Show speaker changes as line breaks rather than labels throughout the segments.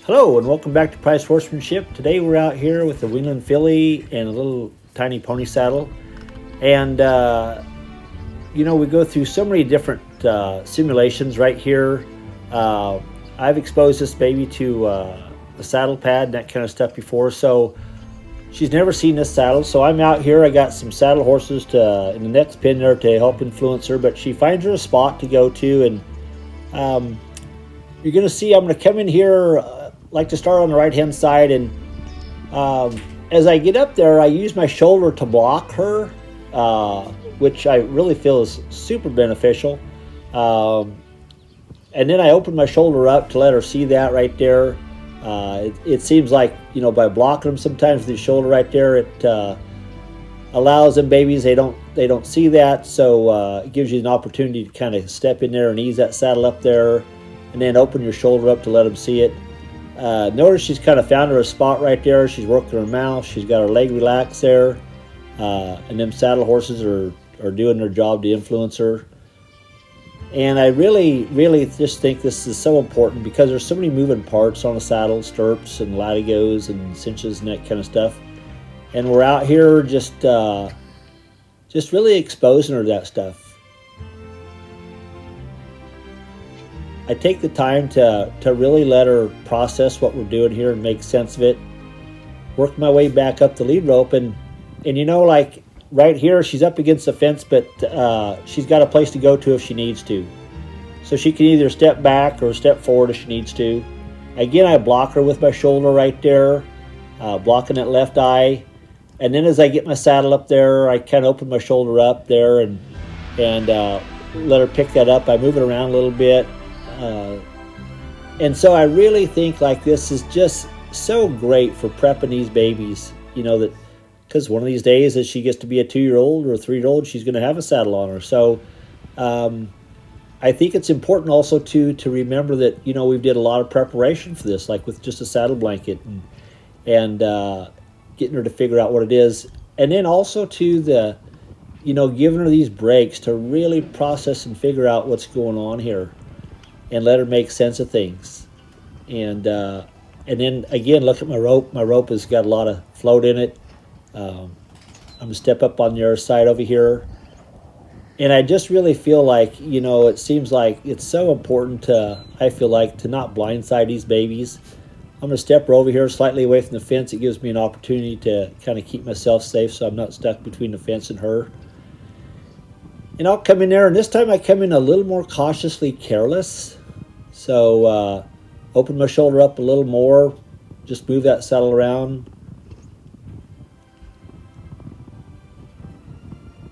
Hello and welcome back to Price Horsemanship. Today we're out here with a Wheeling filly and a little tiny pony saddle. And, we go through so many different simulations right here. I've exposed this baby to the saddle pad and that kind of stuff before. So she's never seen this saddle. So I'm out here. I got some saddle horses in the next pin there to help influence her. But she finds her a spot to go to. And you're going to see I'm going to come in here. Like to start on the right hand side, and as I get up there I use my shoulder to block her, which I really feel is super beneficial, and then I open my shoulder up to let her see that right there. It seems like by blocking them sometimes with the shoulder right there, it allows them babies, they don't see that, so it gives you an opportunity to kind of step in there and ease that saddle up there, and then open your shoulder up to let them see it. Notice she's kind of found her a spot right there. She's working her mouth. She's got her leg relaxed there. And them saddle horses are doing their job to influence her. And I really, really just think this is so important because there's so many moving parts on a saddle, stirrups and latigos and cinches and that kind of stuff. And we're out here just really exposing her to that stuff. I take the time to really let her process what we're doing here and make sense of it. Work my way back up the lead rope, and like right here, she's up against the fence, but she's got a place to go to if she needs to. So she can either step back or step forward if she needs to. Again, I block her with my shoulder right there, blocking that left eye. And then as I get my saddle up there, I kind of open my shoulder up there and let her pick that up. I move it around a little bit. And so I really think like this is just so great for prepping these babies, that because one of these days as she gets to be a 2-year-old or a 3-year-old, she's going to have a saddle on her. So I think it's important also to remember that, we did a lot of preparation for this, like with just a saddle blanket and getting her to figure out what it is. And then also to giving her these breaks to really process and figure out what's going on here. And let her make sense of things. And then again, look at my rope. My rope has got a lot of float in it. I'm going to step up on the other side over here. And I just really feel like, it seems like it's so important to not blindside these babies. I'm going to step her over here slightly away from the fence. It gives me an opportunity to kind of keep myself safe so I'm not stuck between the fence and her. And I'll come in there, and this time I come in a little more cautiously careless. So open my shoulder up a little more, just move that saddle around.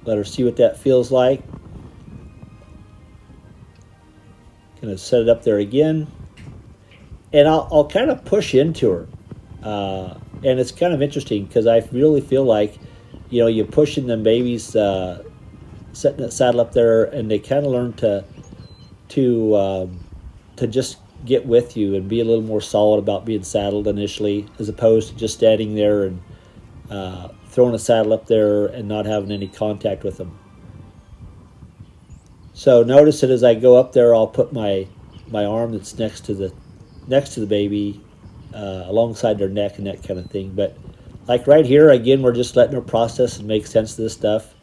Let her see what that feels like. Gonna set it up there again. And I'll kind of push into her. And it's kind of interesting because I really feel like, you're pushing them babies, setting that saddle up there, and they kind of learn to just get with you and be a little more solid about being saddled initially, as opposed to just standing there and throwing a saddle up there and not having any contact with them. So notice that as I go up there, I'll put my arm that's next to the baby alongside their neck and that kind of thing. But like right here, again, we're just letting her process and make sense of this stuff.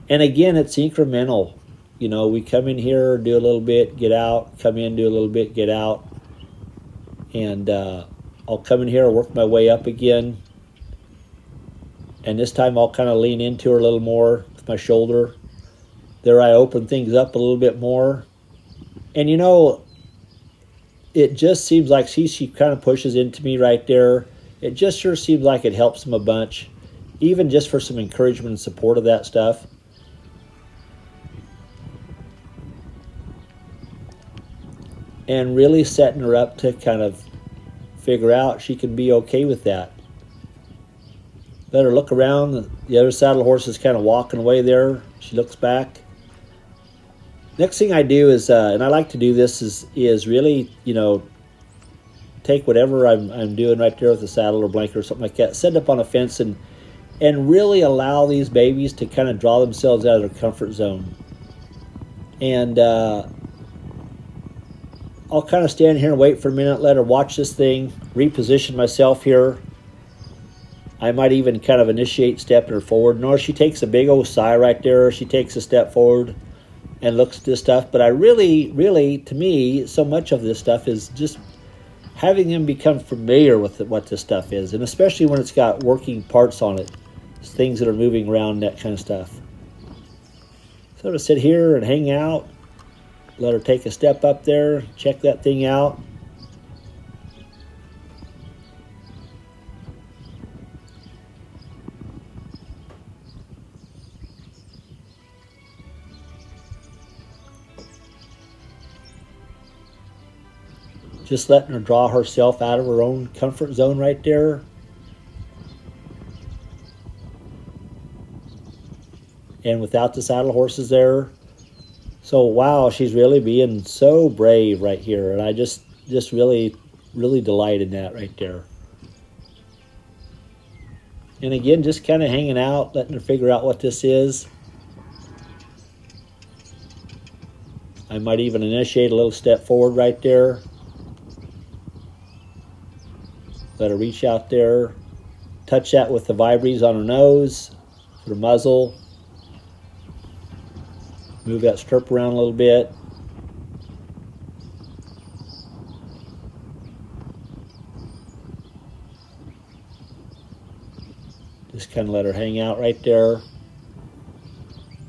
And again, it's incremental. We come in here, do a little bit, get out, come in, do a little bit, get out. And I'll come in here, work my way up again. And this time I'll kind of lean into her a little more with my shoulder. There I open things up a little bit more. And it just seems like she kind of pushes into me right there. It just sure seems like it helps them a bunch, even just for some encouragement and support of that stuff. And really setting her up to kind of figure out she can be okay with that. Let her look around. The other saddle horse is kind of walking away there. She looks back. Next thing I do is, and I like to do this, is really, take whatever I'm doing right there with the saddle or blanket or something like that, set it up on a fence and really allow these babies to kind of draw themselves out of their comfort zone. And I'll kind of stand here and wait for a minute, let her watch this thing, reposition myself here. I might even kind of initiate stepping her forward. Nor she takes a big old sigh right there. She takes a step forward and looks at this stuff. But I really, to me, so much of this stuff is just having them become familiar with what this stuff is. And especially when it's got working parts on it. Things that are moving around, that kind of stuff. So to sit here and hang out. Let her take a step up there. Check that thing out. Just letting her draw herself out of her own comfort zone right there. And without the saddle horses there. So wow, she's really being so brave right here. And I just really delight in that right there. And again, just kind of hanging out, letting her figure out what this is. I might even initiate a little step forward right there. Let her reach out there, touch that with the vibries on her nose, her muzzle. Move that strip around a little bit. Just kind of let her hang out right there.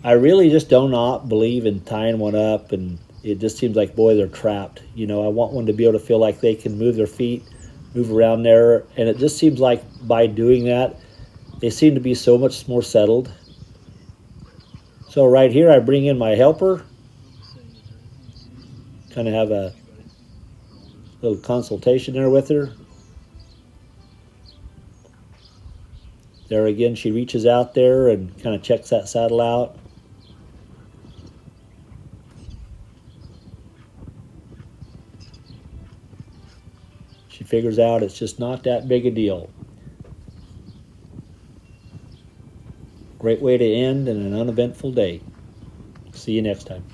I really just do not believe in tying one up, and it just seems like, boy, they're trapped. You know, I want one to be able to feel like they can move their feet, move around there, and it just seems like by doing that, they seem to be so much more settled. So right here, I bring in my helper, kind of have a little consultation there with her. There again, she reaches out there and kind of checks that saddle out. She figures out it's just not that big a deal. Great way to end in an uneventful day. See you next time.